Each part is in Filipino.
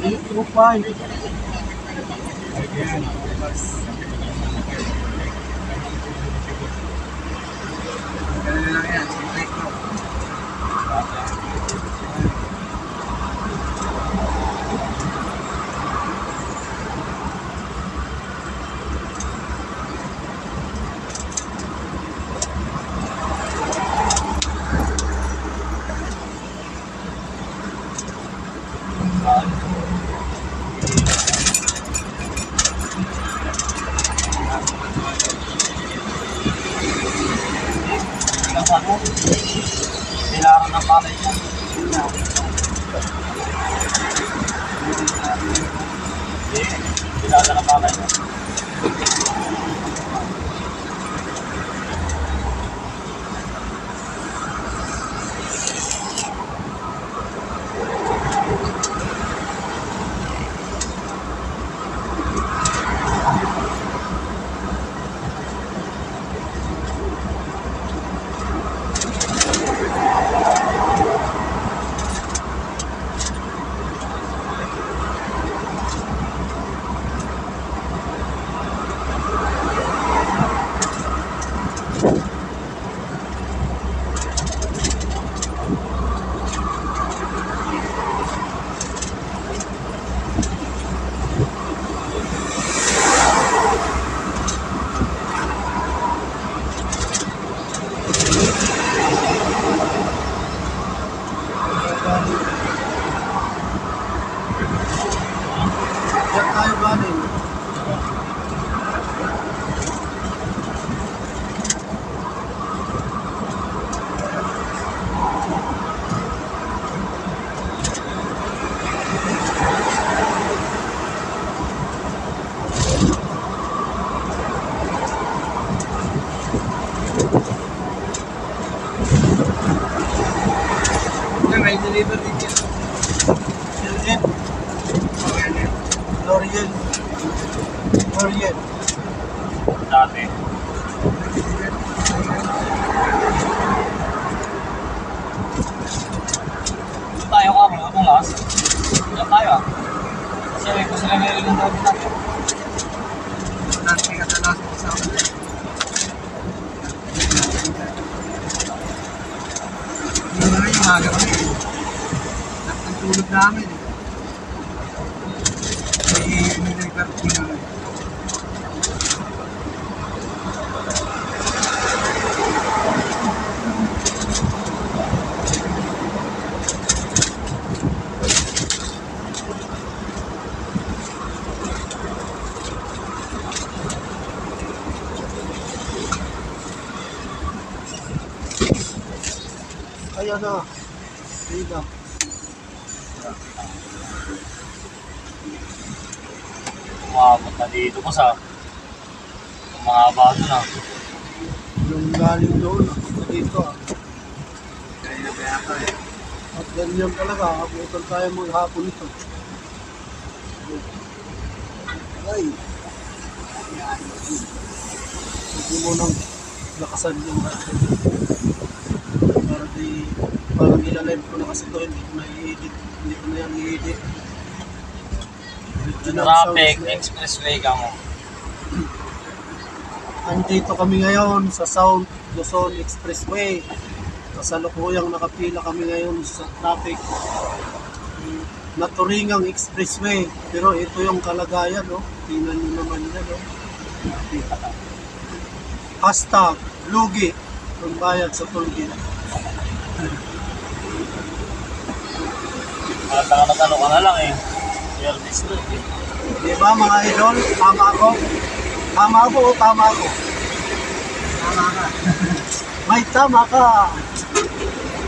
Ito pa. Ganun lang yan. Simple ko. Kailangan ng palay yan. Kailangan ng palay yan. Diyan tayo galing. May deliver din yan. L'Oreal. L'Oreal. Dati. Tayo ka bro, itong last. Diyan tayo ah. Kasi gusto na meron yung dati natin. Nanti ka na last sa akin. Hindi na yung maga kami. Ang tulog namin. Niliver ko na. Ayan na. Dito. Umabot na dito ko sa mahaba doon ah. Yung galing doon. Dito ah. Kaya na kaya ka eh. At ganyan talaga. Abutan tayo maghapon ito. Ay. Hindi mo nang lakasan yung natin. Parang ilalive ko na kasi ito. Hindi ko na i-edit. Hindi ko na yan i-edit. Traffic, expressway ka mo. Andito kami ngayon sa South Luzon Expressway. Kasalukuyang nakapila kami ngayon sa traffic. Naturingang Expressway. Pero ito yung kalagayan, no? Tingnan nyo naman yan, no? Hashtag, lugi. Ang bayad sa tollgate. Magkano ka na lang eh. Service to eh. Di ba mga idol? Tama ako? Tama ako o tama ako? Tama ka. May tama ka.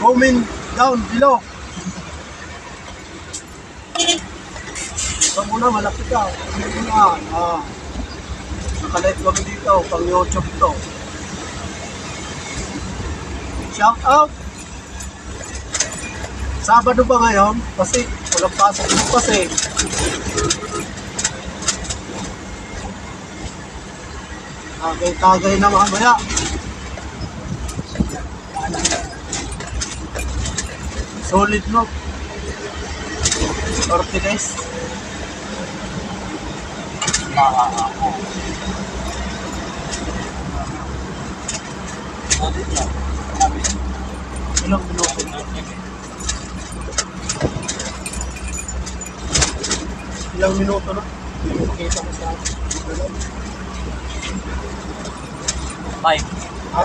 Comment down below. Ito muna, malapit ka. Ito muna. Nakalive kami dito. Pang YouTube to. Shout out. Sabado ba ngayon? Kasi walang pasok mo kasi. Tagay na mamaya. Solid no? Ortides. Nakakako. Audit lang. Sabi. Ilang minuto? Ilang minuto na? Pakita ko sa akin. Bye. Ha?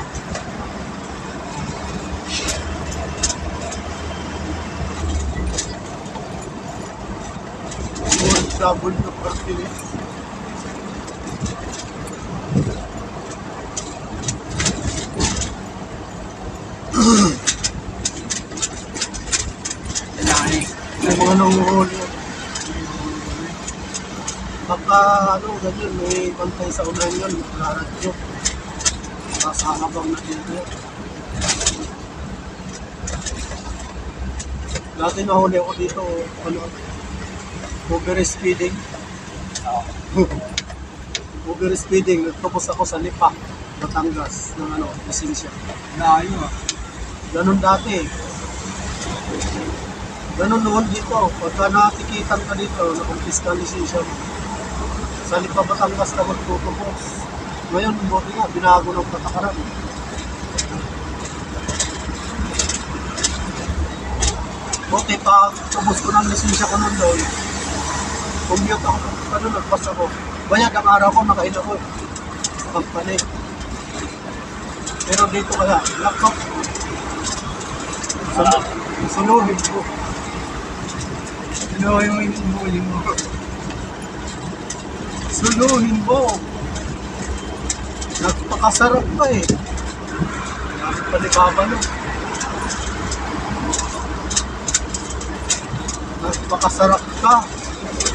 Double to Ortides. Yung mga nanguhuli. Pagka ganyan, may bantay sa ulan yan, nakaradyo. Nasa habang nakita. Dati nahuli ako dito, over speeding. Over speeding, nagtapos ako sa Lipa, Batangas, ng lisensya. Layo ah. Ganon dati. Ganon noon dito. Pagka natikitan ka dito, nakumpis ka ang lisensya mo. Sa Lipa, Batangas ka magtutupos. Ngayon, buti nga, binago ng patakaran. Buti pa, tubos ko ng lisensya ko nun doon. Commute ako, nagpas ako. Bayad ang araw ko, nakain ako sa company. Pero dito kaya, laptop. Sunuhin ko. Sunuhin mo yung bully mo. Sunuhin mo. Nagpakasarap pa eh. Nagpalibaba no. Nagpakasarap ka.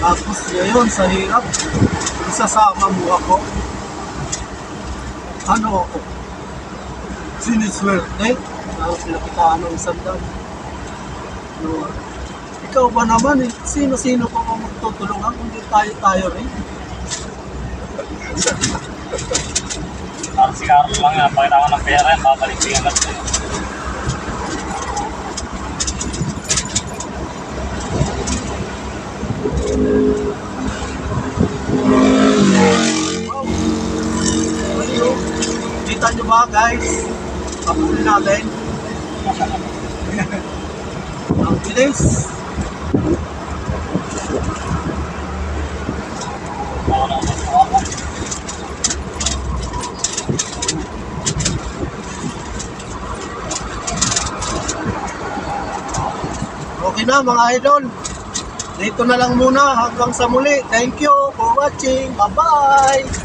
Tapos ngayon sa hirap, isasama mo ako. Ano ako? Siniswerte na pinakitaan ng sandal. No. Ikaw ba naman eh? Sino-sino pa kung magtutulungan kung di tayo rin? Parang si Carlos lang nga, pakita ko ng pera yan, babalik ko yung lahat. Wow! Ayun. Kita nyo ba guys? Kapuli natin. Ang bilis. Ako na ako. Okay na mga idol. Dito na lang muna hanggang sa muli. Thank you for watching. Bye-bye!